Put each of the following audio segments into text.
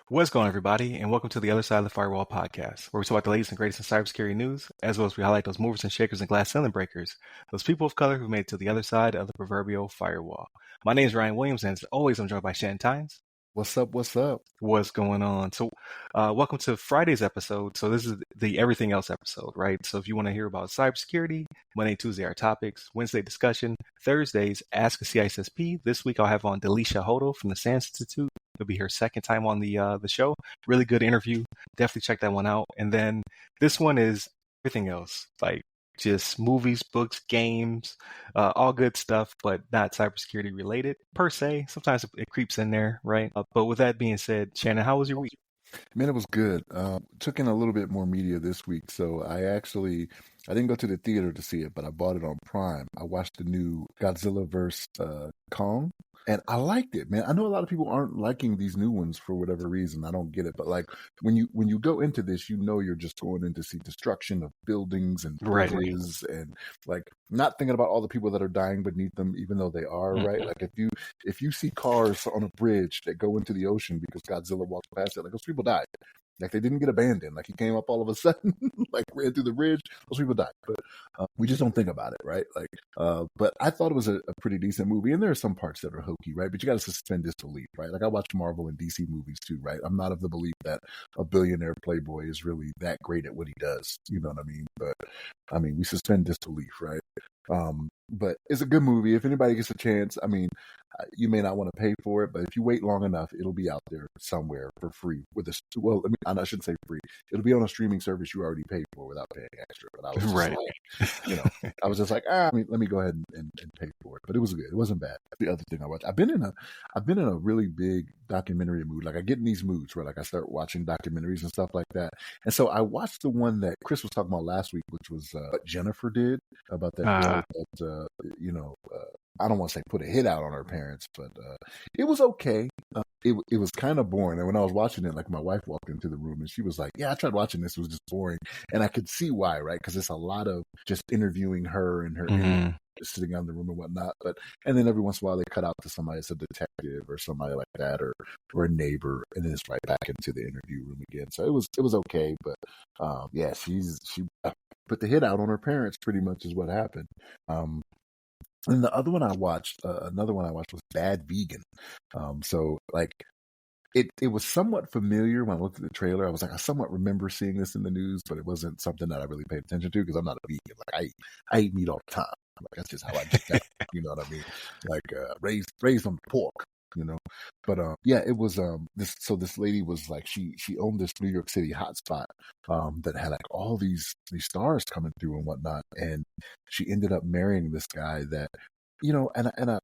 What's going on, everybody, and welcome to the Other Side of the Firewall podcast, where we talk about the latest and greatest in cybersecurity news, as well as we highlight those movers and shakers and glass ceiling breakers, those people of color who made it to the other side of the proverbial firewall. My name is Ryan Williams, and as always, I'm joined by Shannon Tynes. What's up? What's up? What's going on? So, welcome to Friday's episode. So this is the everything else episode, right? So if you want to hear about cybersecurity, Monday, Tuesday are topics, Wednesday discussion, Thursdays ask a CISSP. This week I'll have on Delisha Hodo from the SANS Institute. It'll be her second time on the show. Really good interview. Definitely check that one out. And then this one is everything else, like just movies, books, games, all good stuff, but not cybersecurity related per se. Sometimes it creeps in there, right? But with that being said, Shannon, how was your week? Man, it was good. Took in a little bit more media this week, so I didn't go to the theater to see it, but I bought it on Prime. I watched the new Godzilla vs. Kong, and I liked it, man. I know a lot of people aren't liking these new ones for whatever reason. I don't get it, but like when you go into this, you know you're just going in to see destruction of buildings and bridges, and like not thinking about all the people that are dying beneath them, even though they are, right? Like if you see cars on a bridge that go into the ocean because Godzilla walked past it, like those people died. Like they didn't get abandoned. Like he came up all of a sudden, like ran through the bridge. Those people died, but we just don't think about it, right? Like, but I thought it was a pretty decent movie, and there are some parts that are hokey, right? But you got to suspend disbelief, right? Like I watch Marvel and DC movies too, right? I'm not of the belief that a billionaire playboy is really that great at what he does. You know what I mean? But I mean, we suspend disbelief, right? But it's a good movie. If anybody gets a chance, I mean, you may not want to pay for it, but if you wait long enough, it'll be out there somewhere for free I shouldn't say free. It'll be on a streaming service you already paid for without paying extra. But I was just like, I was just like, let me go ahead and pay for it. But it was good. It wasn't bad. The other thing I watched, I've been in a really big documentary mood. Like I get in these moods where like I start watching documentaries and stuff like that. And so I watched the one that Chris was talking about last week, which was what Jennifer did about that girl that I don't want to say put a hit out on her parents, but it was okay. It was kind of boring. And when I was watching it, like my wife walked into the room and she was like, yeah, I tried watching this. It was just boring. And I could see why, right? Because it's a lot of just interviewing her and her just sitting out in the room and whatnot. And then every once in a while they cut out to somebody that's a detective or somebody like that or a neighbor, and then it's right back into the interview room again. So it was okay. But yeah, she put the hit out on her parents pretty much is what happened. And the other one I watched, was Bad Vegan. So like it was somewhat familiar when I looked at the trailer. I was like, I somewhat remember seeing this in the news, but it wasn't something that I really paid attention to because I'm not a vegan. Like I eat meat all the time. Like that's just how I get down. You know what I mean? Like raised on pork. You know, but yeah, it was this lady was like she owned this New York City hotspot that had like all these stars coming through and whatnot, and she ended up marrying this guy that, you know, and I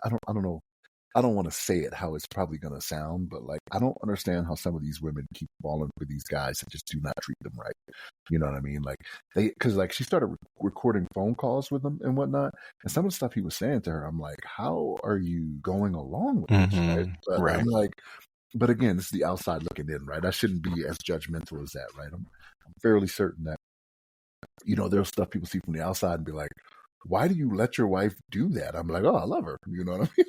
don't know. I don't want to say it how it's probably going to sound, but like, I don't understand how some of these women keep falling for these guys that just do not treat them right. You know what I mean? Like cause like she started recording phone calls with them and whatnot. And some of the stuff he was saying to her, I'm like, how are you going along with this? Right? But right. I'm like, but again, this is the outside looking in, right? I shouldn't be as judgmental as that, right? I'm fairly certain that, you know, there's stuff people see from the outside and be like, why do you let your wife do that? I'm like, oh, I love her. You know what I mean?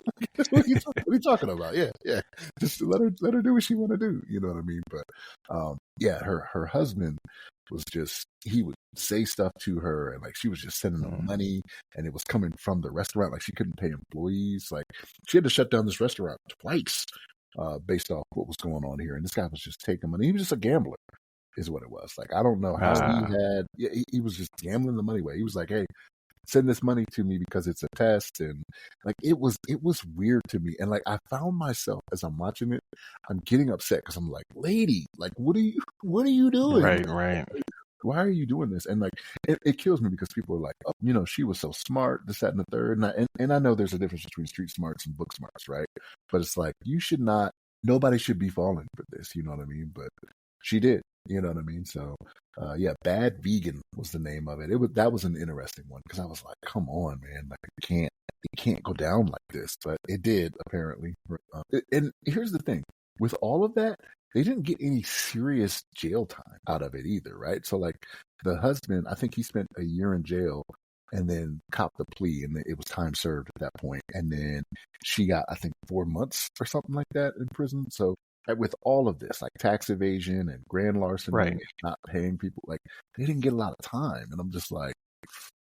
What are you talking about? Yeah. Just let her do what she want to do. You know what I mean? But yeah, her husband was just, he would say stuff to her and like she was just sending them money and it was coming from the restaurant. Like she couldn't pay employees. Like she had to shut down this restaurant twice based off what was going on here. And this guy was just taking money. He was just a gambler is what it was. Like, I don't know how he was just gambling the money away. He was like, hey, send this money to me because it's a test. And like it was weird to me. And like I found myself as I'm watching it, I'm getting upset because I'm like, lady, like what are you doing? Right. Why are you doing this? And like it kills me because people are like, oh, you know, she was so smart, this, that, and the third. And I know there's a difference between street smarts and book smarts, right? But it's like nobody should be falling for this, you know what I mean? But she did. You know what I mean? So, yeah, Bad Vegan was the name of it. That was an interesting one because I was like, come on, man. Like, it can't go down like this. But it did, apparently. And here's the thing. With all of that, they didn't get any serious jail time out of it either, right? So, like, the husband, I think he spent a year in jail and then copped the plea, and it was time served at that point. And then she got, I think, 4 months or something like that in prison. So with all of this, like tax evasion and grand larceny, Right. and not paying people, like they didn't get a lot of time. And I'm just like,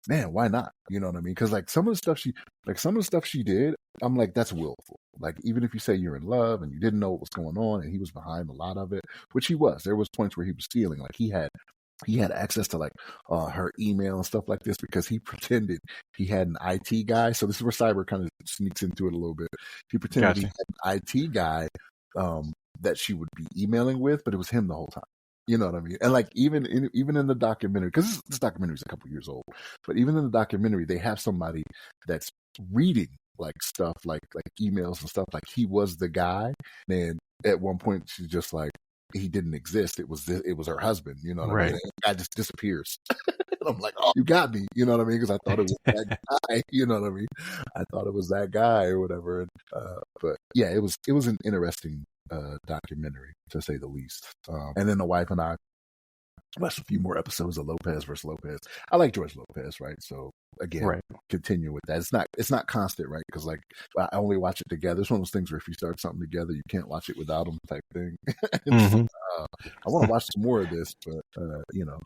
man, why not? You know what I mean? Because like some of the stuff she did, I'm like, that's willful. Like even if you say you're in love and you didn't know what was going on, and he was behind a lot of it, which he was. There was points where he was stealing. Like he had access to like her email and stuff like this because he pretended he had an IT guy. So this is where cyber kind of sneaks into it a little bit. He pretended he had an IT guy that she would be emailing with, but it was him the whole time. You know what I mean? And like even in the documentary, because this documentary is a couple years old, but even in the documentary, they have somebody that's reading like stuff, like emails and stuff. Like he was the guy. And at one point, she's just like, he didn't exist. It was her husband. You know what I mean? And the guy just disappears. And I'm like, oh, you got me. You know what I mean? Because I thought it was that guy. You know what I mean? I thought it was that guy or whatever. But yeah, it was an interesting documentary, to say the least. And then the wife and I watched a few more episodes of Lopez versus Lopez. I like George Lopez, right? So again, continue with that. It's not constant, right? Because like I only watch it together. It's one of those things where if you start something together, you can't watch it without them, type thing. Mm-hmm. I want to watch some more of this, but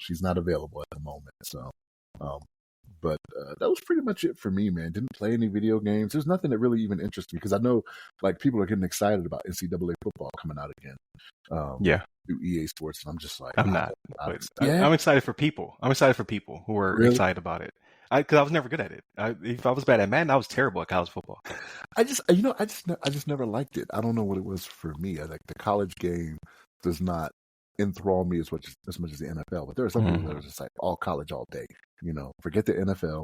she's not available at the moment. So, but that was pretty much it for me, man. Didn't play any video games. There's nothing that really even interests me because I know like people are getting excited about NCAA football coming out again. Through EA Sports, and I'm just like, I'm not. I'm excited for people. I'm excited for people who are excited about it. Because I was never good at it. If I was bad at Madden, I was terrible at college football. I just never liked it. I don't know what it was for me. I like the college game does not enthrall me as much as the NFL. But there are some people that are just like all college all day. Forget the NFL.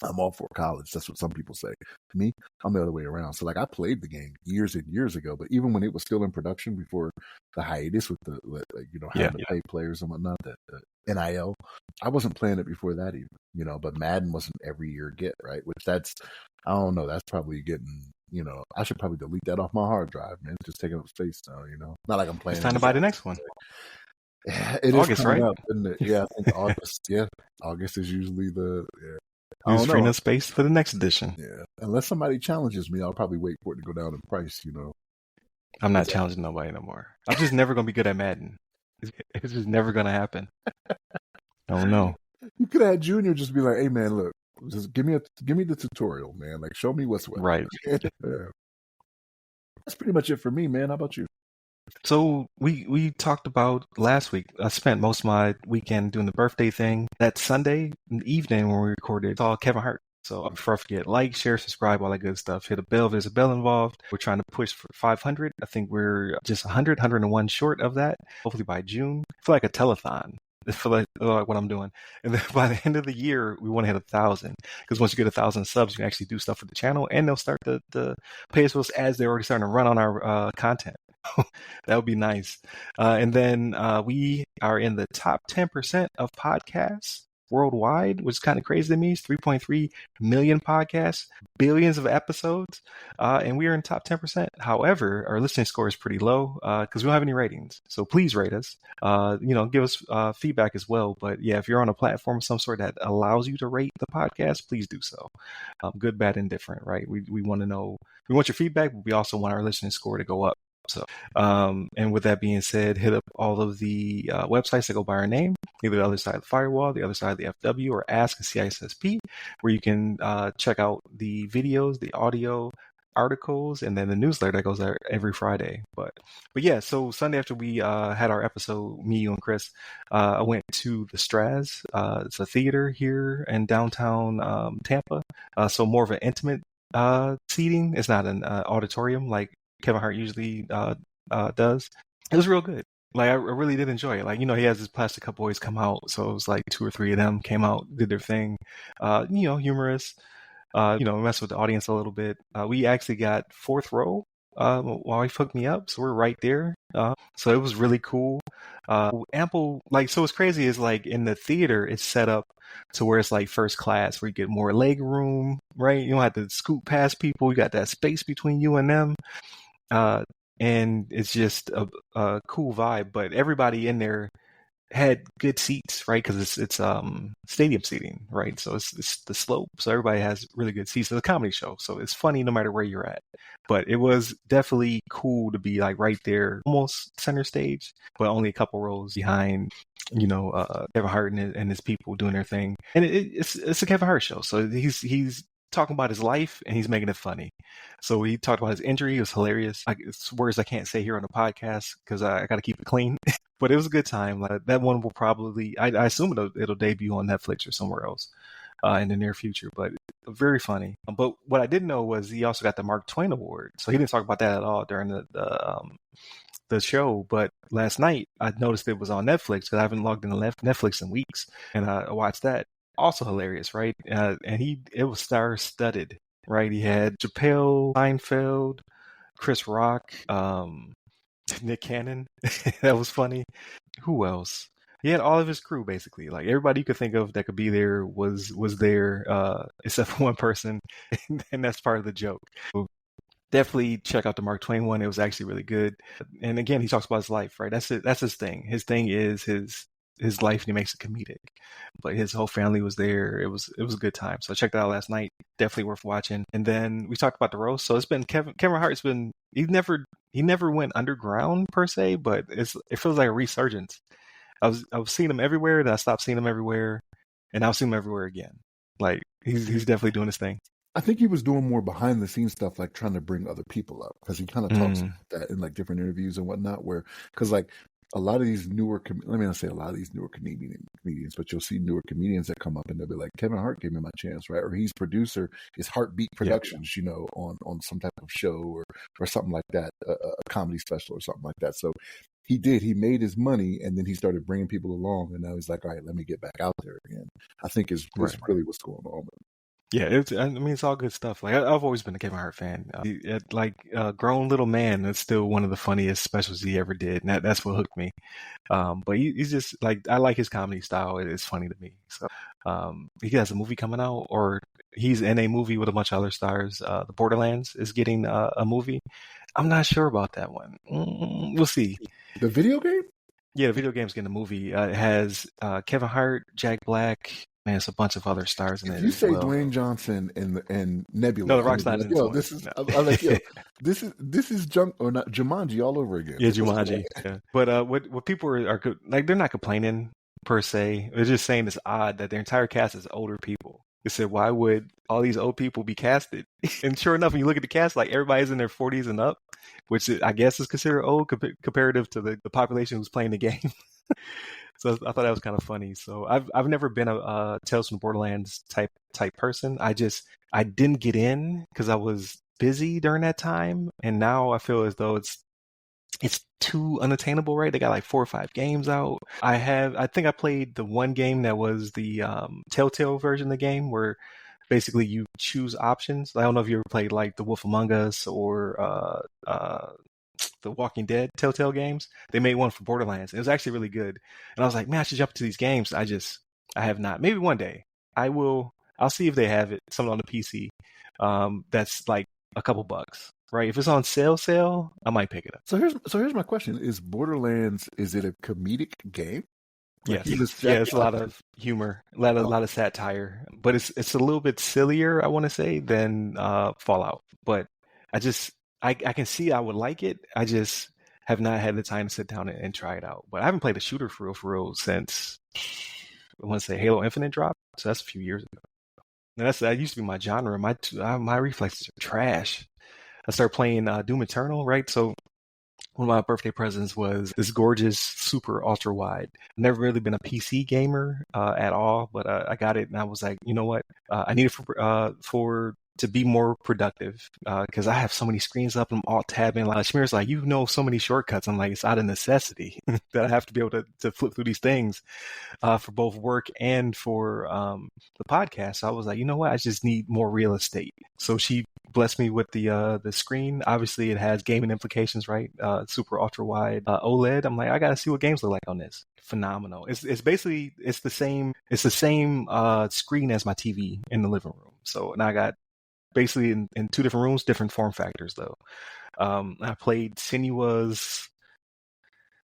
I'm all for college. That's what some people say. To me, I'm the other way around. So like I played the game years and years ago, but even when it was still in production before the hiatus with the having to pay players and whatnot, the NIL, I wasn't playing it before that even. But Madden wasn't every year get, right? Which I don't know, that's probably getting, I should probably delete that off my hard drive, man. It's just taking up space now, Not like I'm playing. It's time to buy the next one. Yeah, it August, is right? up, isn't it? Yeah, I think August. Yeah, August is usually the. Yeah. Use freeing up space for the next edition. Yeah, unless somebody challenges me, I'll probably wait for it to go down in price. I'm not challenging nobody no more. I'm just never gonna be good at Madden. It's just never gonna happen. Oh no. You could have had Junior just be like, "Hey man, look, just give me the tutorial, man. Like, show me what's what." Right. Yeah. That's pretty much it for me, man. How about you? So we talked about last week. I spent most of my weekend doing the birthday thing. That Sunday evening when we recorded, saw Kevin Hart. So before I forget, like, share, subscribe, all that good stuff. Hit a bell if there's a bell involved. We're trying to push for 500. I think we're just 101 short of that. Hopefully by June. I feel like a telethon. I feel like what I'm doing. And then by the end of the year, we want to hit 1,000. Because once you get 1,000 subs, you can actually do stuff with the channel, and they'll start to pay us for those ads. They're already starting to run on our content. That would be nice. And then we are in the top 10% of podcasts worldwide, which is kind of crazy to me. It's 3.3 million podcasts, billions of episodes, and we are in top 10%. However, our listening score is pretty low because we don't have any ratings. So please rate us. Give us feedback as well. But yeah, if you're on a platform of some sort that allows you to rate the podcast, please do so. Good, bad, indifferent, right? We want to know. We want your feedback, but we also want our listening score to go up. So, and with that being said, hit up all of the websites that go by our name, either the other side of the firewall, the other side of the FW, or Ask a CISSP, where you can check out the videos, the audio, articles, and then the newsletter that goes there every Friday. But yeah, so Sunday after we had our episode, me, you, and Chris, I went to the Straz. It's a theater here in downtown Tampa. So more of an intimate seating. It's not an auditorium like Kevin Hart usually does. It was real good. Like, I really did enjoy it. Like, he has his Plastic Cup Boys come out, so it was like 2 or 3 of them came out, did their thing. Humorous. Mess with the audience a little bit. We actually got 4th row while he hooked me up, so we're right there. So it was really cool. Ample, so what's crazy is like in the theater, it's set up to where it's like first class, where you get more leg room, right? You don't have to scoot past people. You got that space between you and them. And it's just a cool vibe, but everybody in there had good seats, right? Because it's stadium seating, right? So it's the slope, so everybody has really good seats. It's a comedy show, so it's funny no matter where you're at. But it was definitely cool to be like right there, almost center stage, but only a couple rows behind, Kevin Hart and his people doing their thing. And it's a Kevin Hart show, so he's talking about his life and he's making it funny. So he talked about his injury. It was hilarious. It's words I can't say here on the podcast because I got to keep it clean. But it was a good time. Like, that one will probably, I assume it'll debut on Netflix or somewhere else in the near future. But very funny. But what I didn't know was he also got the Mark Twain Award. So he didn't talk about that at all during the show. But last night I noticed it was on Netflix because I haven't logged into Netflix in weeks, and I watched that. Also hilarious, right? And it was star studded, right? He had Chappelle, Seinfeld, Chris Rock, Nick Cannon. That was funny. Who else? He had all of his crew basically. Like everybody you could think of that could be there was there, except for one person, and that's part of the joke. So definitely check out the Mark Twain one. It was actually really good. And again, he talks about his life, right? That's it. That's his thing. His thing is his life, and he makes it comedic. But his whole family was there. It was a good time. So I checked it out last night. Definitely worth watching. And then we talked about the roast. So it's been Kevin Hart's been he never went underground per se, but it feels like a resurgence. I was seeing him everywhere, then I stopped seeing him everywhere, and I'll see him everywhere again. Like he's definitely doing his thing. I think he was doing more behind the scenes stuff, like trying to bring other people up, because he kind of talks about that in like different interviews and whatnot. Because like a lot of these newer, let me not say a lot of these newer comedians, but you'll see newer comedians that come up and they'll be like, Kevin Hart gave me my chance, right? Or he's producer, his Heartbeat Productions, on some type of show or something like that, a comedy special or something like that. So he made his money, and then he started bringing people along, and now he's like, all right, let me get back out there again. I think is really what's going on. Yeah, it's all good stuff. Like I've always been a Kevin Hart fan. Grown Little Man is still one of the funniest specials he ever did, and that's what hooked me. But he's just like, I like his comedy style. It's funny to me. So he has a movie coming out, or he's in a movie with a bunch of other stars. The Borderlands is getting a movie. I'm not sure about that one. We'll see. The video game? Yeah, the video game's getting a movie. It has Kevin Hart, Jack Black. Man, it's a bunch of other stars in it. If you say Dwayne Johnson and Nebula, no, The Rock's not in this one. I'm like, this is junk or not Jumanji all over again. Yeah, Jumanji. Yeah. But what people are like, they're not complaining per se. They're just saying it's odd that their entire cast is older people. They said, why would all these old people be casted? And sure enough, when you look at the cast, like everybody's in their 40s and up, which I guess is considered old comparative to the population who's playing the game. So I thought that was kind of funny. So I've never been a Tales from the Borderlands type person. I didn't get in because I was busy during that time, and now I feel as though it's too unattainable, right? They got like 4 or 5 games out. I think I played the one game that was the Telltale version of the game where basically you choose options. I don't know if you ever played like The Wolf Among Us or the Walking Dead Telltale games. They made one for Borderlands. It was actually really good. And I was like, man, I should jump into these games. I have not. Maybe one day I will. I'll see if they have it, something on the PC. That's like a couple bucks, right? If it's on sale, I might pick it up. So here's my question: is Borderlands, is it a comedic game? Yes. Yeah, it's a lot of humor, a lot of satire, but it's a little bit sillier, I want to say, than Fallout. But I can see I would like it. I just have not had the time to sit down and try it out. But I haven't played a shooter for real since, I want to say, Halo Infinite dropped. So that's a few years ago. And that used to be my genre. My reflexes are trash. I started playing Doom Eternal, right? So one of my birthday presents was this gorgeous, super ultra wide. I've never really been a PC gamer at all, but I got it, and I was like, you know what? I need it to be more productive because I have so many screens up and I'm all tabbing. Like Shmir's like, so many shortcuts. I'm like, it's out of necessity that I have to be able to flip through these things for both work and for the podcast. So I was like, you know what? I just need more real estate. So she blessed me with the screen. Obviously, it has gaming implications, right? Super ultra wide OLED. I'm like, I gotta see what games look like on this. Phenomenal. It's basically the same screen as my TV in the living room. So now I got basically in 2 different rooms, different form factors though. I played Senua's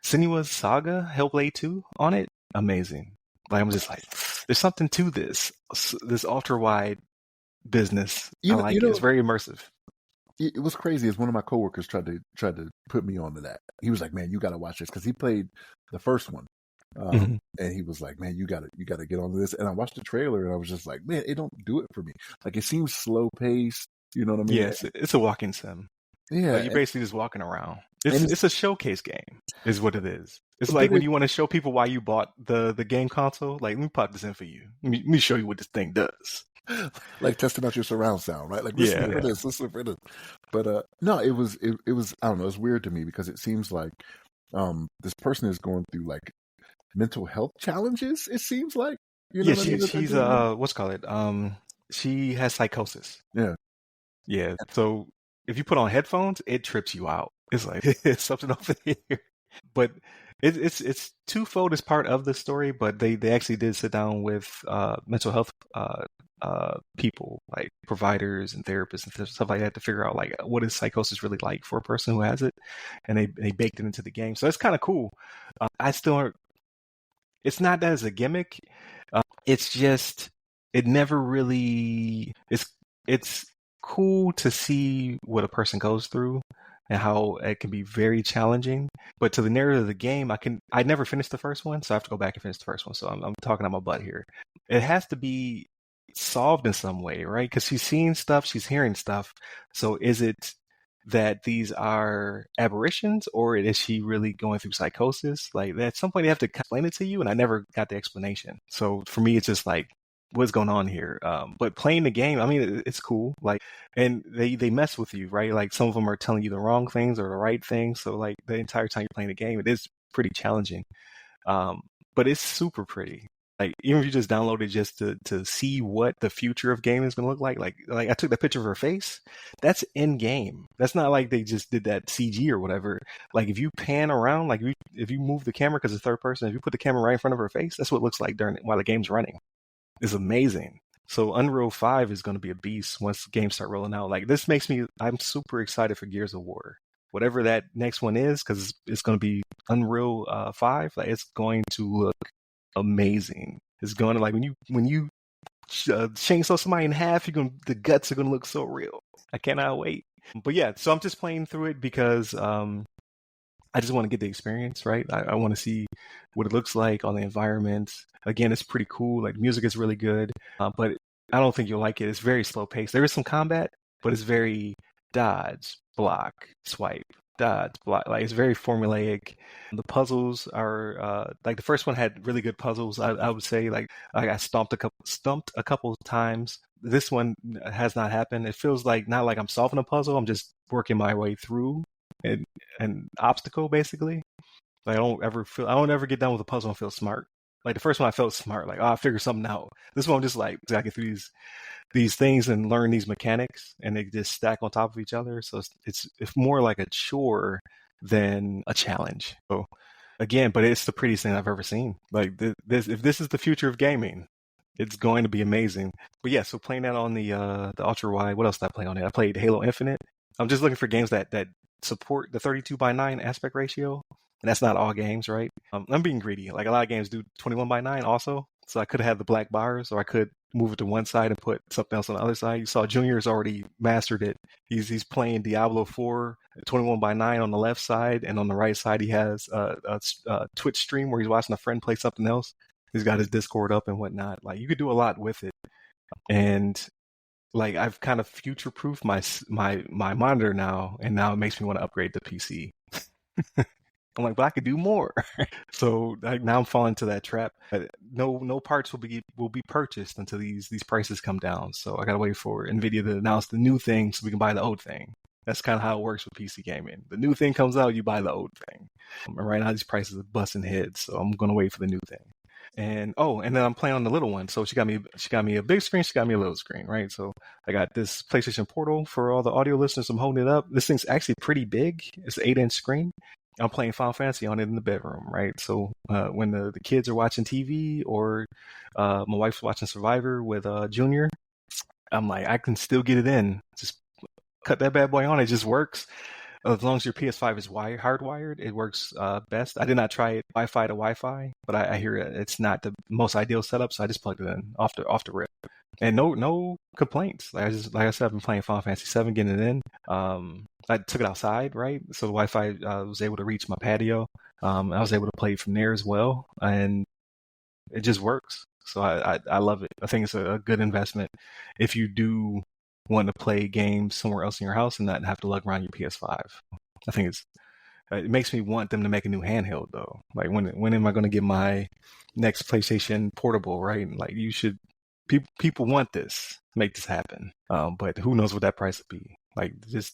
Senua's Saga Hellblade 2 on it. Amazing. Like I'm just like, there's something to this ultra wide business. I You like it. It's know, very immersive. it was crazy. As one of my coworkers tried to put me onto that. He was like, "Man, you got to watch this," because he played the first one, Mhm. and he was like, "Man, you got to get onto this." And I watched the trailer, and I was just like, "Man, it don't do it for me. Like, it seems slow paced. You know what I mean?" Yeah, it's a walking sim. Yeah, Like you're basically just walking around. and It's a showcase game, is what it is. It's but like when you want to show people why you bought the game console. Like, let me pop this in for you. Let me show you what this thing does. like testing out your surround sound, right? Like listen for Yeah. this, listen for this. But no, it was I don't know, it's weird to me because it seems like this person is going through like mental health challenges, it seems like. You know Yeah, what I mean? That they're she's dealing with? what's it called? She has psychosis. Yeah. Yeah. So if you put on headphones, it trips you out. It's like it's something over here. But it's twofold as part of the story, but they actually did sit down with mental health people, like providers and therapists and stuff like that, to figure out like what is psychosis really like for a person who has it, and they baked it into the game. So it's kind of cool. I still aren't, it's not that as a gimmick. It's just it never really it's cool to see what a person goes through and how it can be very challenging. But to the narrative of the game, I never finished the first one, so I have to go back and finish the first one. So I'm talking on my butt here. It has to be solved in some way, right? Because she's seeing stuff, she's hearing stuff. So is it that these are aberrations, or is she really going through psychosis? Like at some point they have to explain it to you, and I never got the explanation. So for me, it's just like, what's going on here? But playing the game, I mean, it's cool. Like, and they mess with you, right? Like some of them are telling you the wrong things or the right things. So like the entire time you're playing the game, it is pretty challenging. Um, but it's super pretty. Like even if you just download it just to see what the future of gaming is going to look like I took that picture of her face, that's in game. That's not like they just did that CG or whatever. Like if you pan around, like if you move the camera because it's third person, if you put the camera right in front of her face, that's what it looks like while the game's running. It's amazing. So Unreal 5 is going to be a beast once games start rolling out. Like this makes me, I'm super excited for Gears of War. Whatever that next one is, because it's going to be Unreal 5. Like it's going to look amazing. It's going to, like when you chainsaw somebody in half, the guts are going to look so real. I cannot wait. But yeah, so I'm just playing through it because I just want to get the experience, right? I want to see what it looks like on the environment. Again, it's pretty cool. Like music is really good, but I don't think you'll like it. It's very slow paced. There is some combat, but it's very dodge, block, swipe, dodge, block. Like it's very formulaic. The puzzles are like the first one had really good puzzles. I would say like I got stumped a couple of times. This one has not happened. It feels like not like I'm solving a puzzle. I'm just working my way through an obstacle basically. Like I don't ever get done with a puzzle and feel smart. Like the first one I felt smart, like, oh, I figured something out. This one I'm just like I get through these things and learn these mechanics, and they just stack on top of each other. So it's more like a chore than a challenge. So again, but it's the prettiest thing I've ever seen. Like if this is the future of gaming, it's going to be amazing. But yeah, so playing that on the ultra wide. What else did I play on it? I played Halo Infinite. I'm just looking for games that support the 32:9 aspect ratio. And that's not all games, right? I'm being greedy. Like a lot of games do 21:9 also. So I could have had the black bars, or I could move it to one side and put something else on the other side. You saw Junior's already mastered it. He's playing Diablo 4 21:9 on the left side, and on the right side he has a Twitch stream where he's watching a friend play something else. He's got his Discord up and whatnot. Like you could do a lot with it, and like I've kind of future-proofed my monitor now, and now it makes me want to upgrade the PC. I'm like, but I could do more. So like, now I'm falling into that trap. No parts will be purchased until these prices come down. So I gotta wait for Nvidia to announce the new thing so we can buy the old thing. That's kind of how it works with PC gaming. The new thing comes out, you buy the old thing. And right now these prices are busting heads, so I'm gonna wait for the new thing. And then I'm playing on the little one. So she got me a big screen, she got me a little screen, right? So I got this PlayStation Portal for all the audio listeners. I'm holding it up. This thing's actually pretty big. It's an 8-inch screen. I'm playing Final Fantasy on it in the bedroom, right? So when the kids are watching TV, or my wife's watching Survivor with Junior, I'm like, I can still get it in. Just cut that bad boy on. It just works. As long as your PS5 is hardwired, it works best. I did not try it Wi-Fi to Wi-Fi, but I hear it's not the most ideal setup, so I just plugged it in off the rip, and no complaints. Like I said, I've been playing Final Fantasy 7, getting it in. I took it outside, right? So the Wi-Fi was able to reach my patio. I was able to play from there as well, and it just works. So I love it. I think it's a good investment if you do want to play games somewhere else in your house and not have to lug around your PS5. I think it makes me want them to make a new handheld though. Like when am I going to get my next PlayStation Portable? Right? Like you should. People want this. Make this happen. But who knows what that price would be? Like this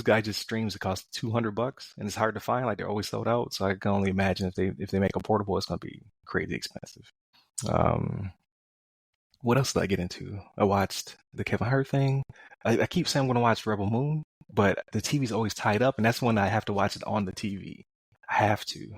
guy just streams. It costs $200 and it's hard to find. Like they're always sold out. So I can only imagine if they make a portable, it's going to be crazy expensive. What else did I get into? I watched the Kevin Hart thing. I keep saying I'm going to watch Rebel Moon, but the TV's always tied up, and that's when I have to watch it on the TV. I have to.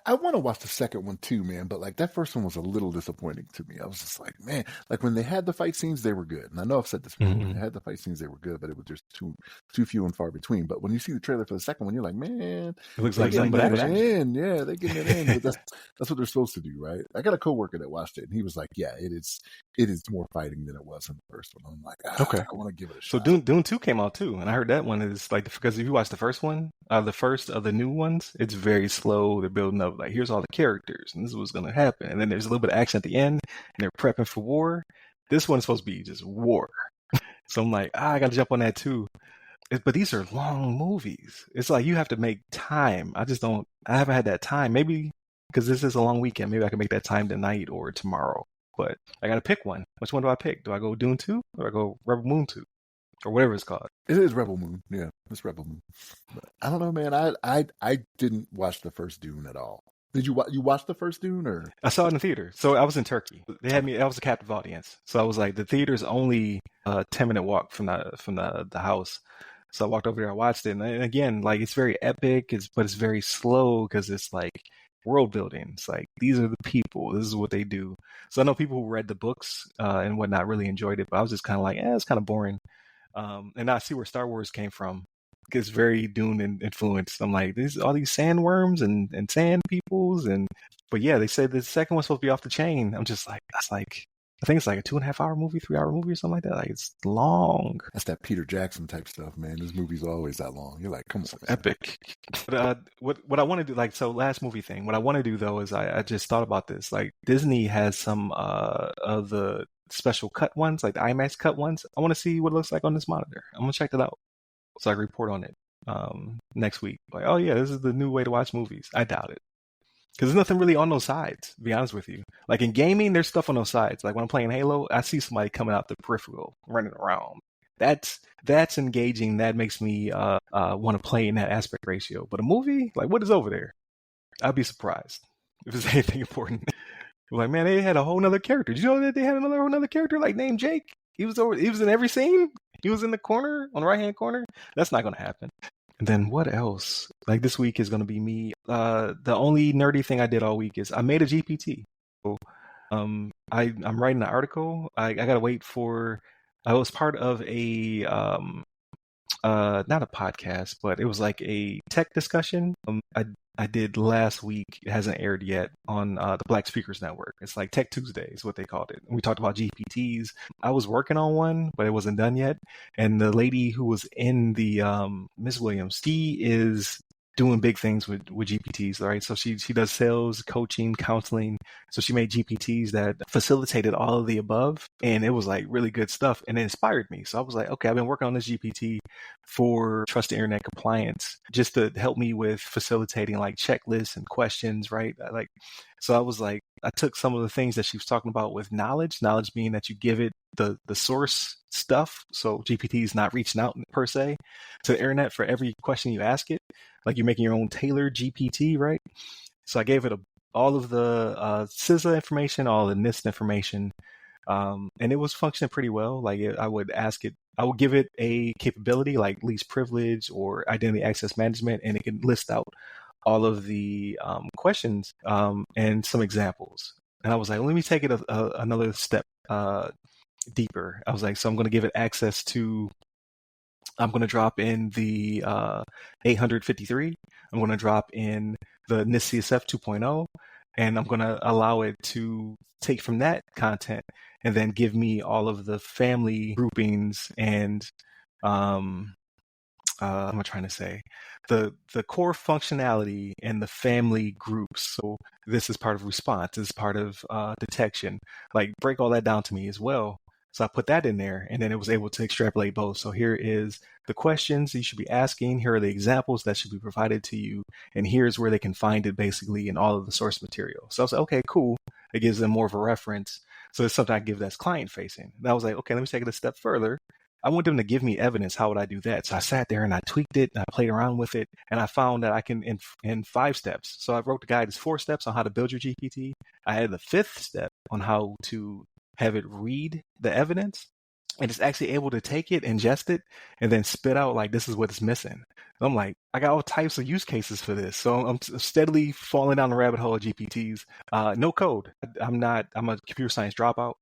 I want to watch the second one too, man. But like that first one was a little disappointing to me. I was just like, man, like when they had the fight scenes, they were good. And I know I've said this before. When they had the fight scenes, they were good, but it was just too few and far between. But when you see the trailer for the second one, you're like, man, it looks like something but action. Yeah, they're getting it in. But that's what they're supposed to do, right? I got a coworker that watched it, and he was like, yeah, it is more fighting than it was in the first one. I'm like, okay, I want to give it a shot. So Dune 2 came out too, and I heard that one is like, because if you watch the first one, the first of the new ones, it's very slow. They're building up like, here's all the characters, and this is what's going to happen, and then there's a little bit of action at the end, and they're prepping for war. This one's supposed to be just war. So I'm like, I got to jump on that too. But these are long movies. It's like you have to make time. I haven't had that time. Maybe because this is a long weekend, maybe I can make that time tonight or tomorrow. But I got to pick one. Which one do I pick? Do I go Dune 2 or I go Rebel Moon 2? Or whatever it's called. It is Rebel Moon. Yeah, it's Rebel Moon. But I don't know, man. I didn't watch the first Dune at all. Did you watch the first Dune or? I saw it in the theater. So I was in Turkey. They had me. I was a captive audience. So I was like, the theater's only a 10-minute walk from the house. So I walked over there. I watched it, and again, like it's very epic. But it's very slow because it's like world building. It's like these are the people. This is what they do. So I know people who read the books and whatnot really enjoyed it, but I was just kind of like, it's kind of boring. And I see where Star Wars came from. It's very Dune influenced. I'm like, all these sandworms and sand peoples, but yeah, they said the second one's supposed to be off the chain. I'm just like, that's like, I think it's like a 2.5-hour movie, 3-hour movie or something like that. Like it's long. That's that Peter Jackson type stuff, man. This movie's always that long. You're like, come on, man. Epic. But what I want to do, like, so last movie thing. What I want to do though is I just thought about this. Like Disney has some of the special cut ones, like the IMAX cut ones. I want to see what it looks like on this monitor. I'm gonna check that out so I can report on it next week. Like, oh yeah, this is the new way to watch movies. I doubt it. Because there's nothing really on those sides, to be honest with you. Like in gaming, there's stuff on those sides. Like when I'm playing Halo, I see somebody coming out the peripheral, running around. That's engaging. That makes me want to play in that aspect ratio. But a movie, like what is over there? I'd be surprised if there's anything important. Like, man, they had a whole nother character. Did you know that they had whole nother character like named Jake? He was in every scene. He was in the corner, on the right-hand corner. That's not going to happen. And then what else? Like this week is going to be me. The only nerdy thing I did all week is I made a GPT. So, I'm writing an article. I got to wait for. I was part of a not a podcast, but it was like a tech discussion. I did last week. It hasn't aired yet on the Black Speakers Network. It's like Tech Tuesday is what they called it. We talked about GPTs. I was working on one, but it wasn't done yet. And the lady who was in the Miss Williams, she is doing big things with GPTs, right? So she does sales, coaching, counseling. So she made GPTs that facilitated all of the above, and it was like really good stuff, and it inspired me. So I was like, okay, I've been working on this GPT for trusted internet compliance, just to help me with facilitating like checklists and questions, right? So I was like, I took some of the things that she was talking about with knowledge being that you give it the source stuff. So GPT is not reaching out per se to the internet for every question you ask it. Like you're making your own tailored GPT, right? So I gave it all of the CISA information, all the NIST information, and it was functioning pretty well. Like I would give it a capability like least privilege or identity access management, and it can list out all of the questions and some examples. And I was like, let me take it another step deeper. I was like, so I'm going to give it access to I'm going to drop in the 853. I'm going to drop in the NIST CSF 2.0, and I'm going to allow it to take from that content and then give me all of the family groupings and what am I trying to say? The core functionality and the family groups. So this is part of response. This is part of detection. Like break all that down to me as well. So I put that in there, and then it was able to extrapolate both. So here is the questions you should be asking. Here are the examples that should be provided to you, and here's where they can find it basically in all of the source material. So I was like, okay, cool. It gives them more of a reference. So it's something I give that's client facing. And I was like, okay, let me take it a step further. I want them to give me evidence. How would I do that? So I sat there and I tweaked it and I played around with it, and I found that I can in 5 steps. So I wrote the guide as 4 steps on how to build your GPT. I had the 5th step on how to have it read the evidence, and it's actually able to take it, ingest it, and then spit out like this is what it's missing. I'm like, I got all types of use cases for this. So I'm steadily falling down the rabbit hole of GPTs. No code. I'm a computer science dropout.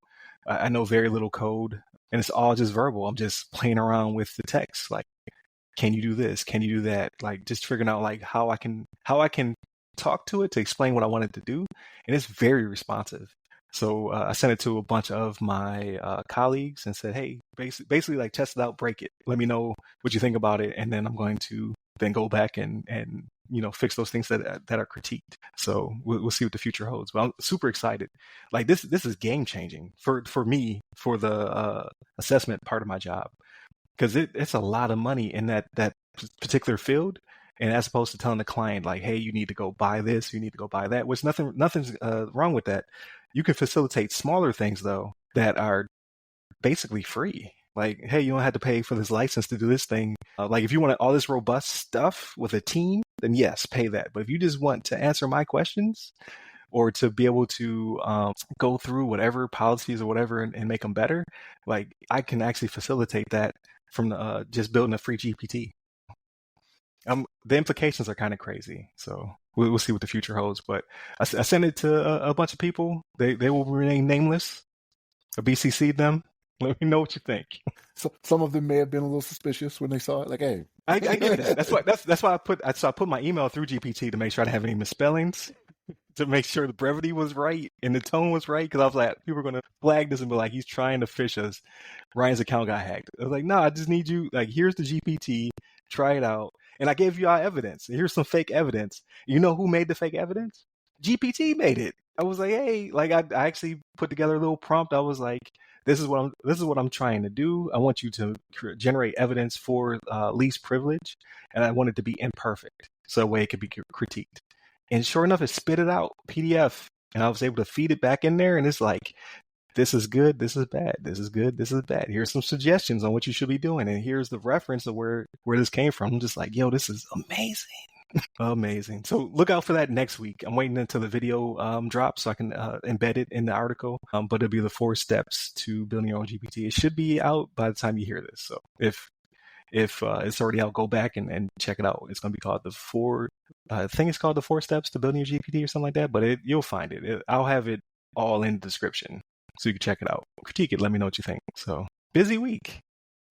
I know very little code, and it's all just verbal. I'm just playing around with the text. Like, can you do this? Can you do that? Like just figuring out like how I can talk to it to explain what I want it to do. And it's very responsive. So I sent it to a bunch of my colleagues and said, hey, basically like test it out, break it. Let me know what you think about it. And then I'm going to then go back and fix those things that are critiqued. So we'll see what the future holds. But I'm super excited. Like this is game changing for me, for the assessment part of my job, because it's a lot of money in that particular field. And as opposed to telling the client like, hey, you need to go buy this, you need to go buy that, which nothing's wrong with that. You can facilitate smaller things though that are basically free. Like, hey, you don't have to pay for this license to do this thing. Like if you want all this robust stuff with a team, then yes, pay that. But if you just want to answer my questions or to be able to go through whatever policies or whatever and make them better, like I can actually facilitate that from just building a free GPT. The implications are kind of crazy, so we'll see what the future holds. But I sent it to a bunch of people. They will remain nameless. I BCC'd them. Let me know what you think. So some of them may have been a little suspicious when they saw it. Like, hey, I give you that. That's why I put my email through GPT to make sure I didn't have any misspellings, to make sure the brevity was right and the tone was right. Because I was like, people are gonna flag this and be like, he's trying to fish us. Ryan's account got hacked. I was like, no, I just need you. Like, here's the GPT. Try it out. And I gave you all evidence. Here's some fake evidence. You know who made the fake evidence? GPT made it. I was like, hey, like I actually put together a little prompt. I was like, this is what I'm trying to do. I want you to generate evidence for least privilege, and I want it to be imperfect, so that way it could be critiqued. And sure enough, it spit it out PDF, and I was able to feed it back in there, and it's like, this is good, this is bad, this is good, this is bad. Here's some suggestions on what you should be doing, and here's the reference of where this came from. I'm just like, yo, this is amazing. Amazing. So look out for that next week. I'm waiting until the video drops so I can embed it in the article. But it'll be the 4 steps to building your own GPT. It should be out by the time you hear this. So if it's already out, go back and check it out. It's going to be called I think it's called the 4 steps to building your GPT or something like that. But you'll find it. I'll have it all in the description so you can check it out. Critique it. Let me know what you think. So busy week.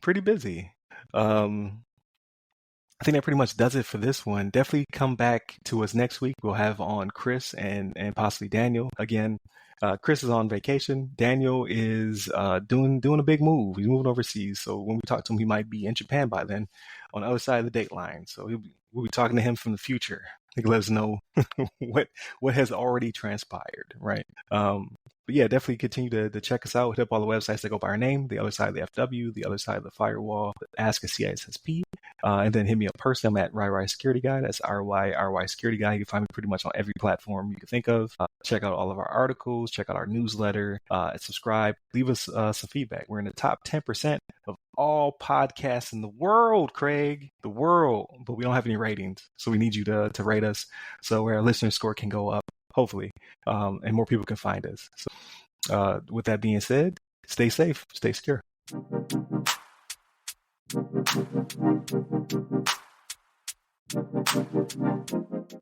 Pretty busy. I think that pretty much does it for this one. Definitely come back to us next week. We'll have on Chris and possibly Daniel. Again, Chris is on vacation. Daniel is doing a big move. He's moving overseas. So when we talk to him, he might be in Japan by then, on the other side of the date line. So we'll be talking to him from the future. He let us know what has already transpired, right? But yeah, definitely continue to check us out. Hit up all the websites that go by our name: The Other Side of the FW, The Other Side of the Firewall, Ask a CISSP, and then hit me up personally. I'm at RY Security Guy. That's RY Security Guy. You can find me pretty much on every platform you can think of. Check out all of our articles. Check out our newsletter. Subscribe. Leave us some feedback. We're in the top 10% of all podcasts in the world, Craig. The world. But we don't have any ratings, so we need you to rate us so our listener score can go up, hopefully, and more people can find us. So with that being said, stay safe, stay secure.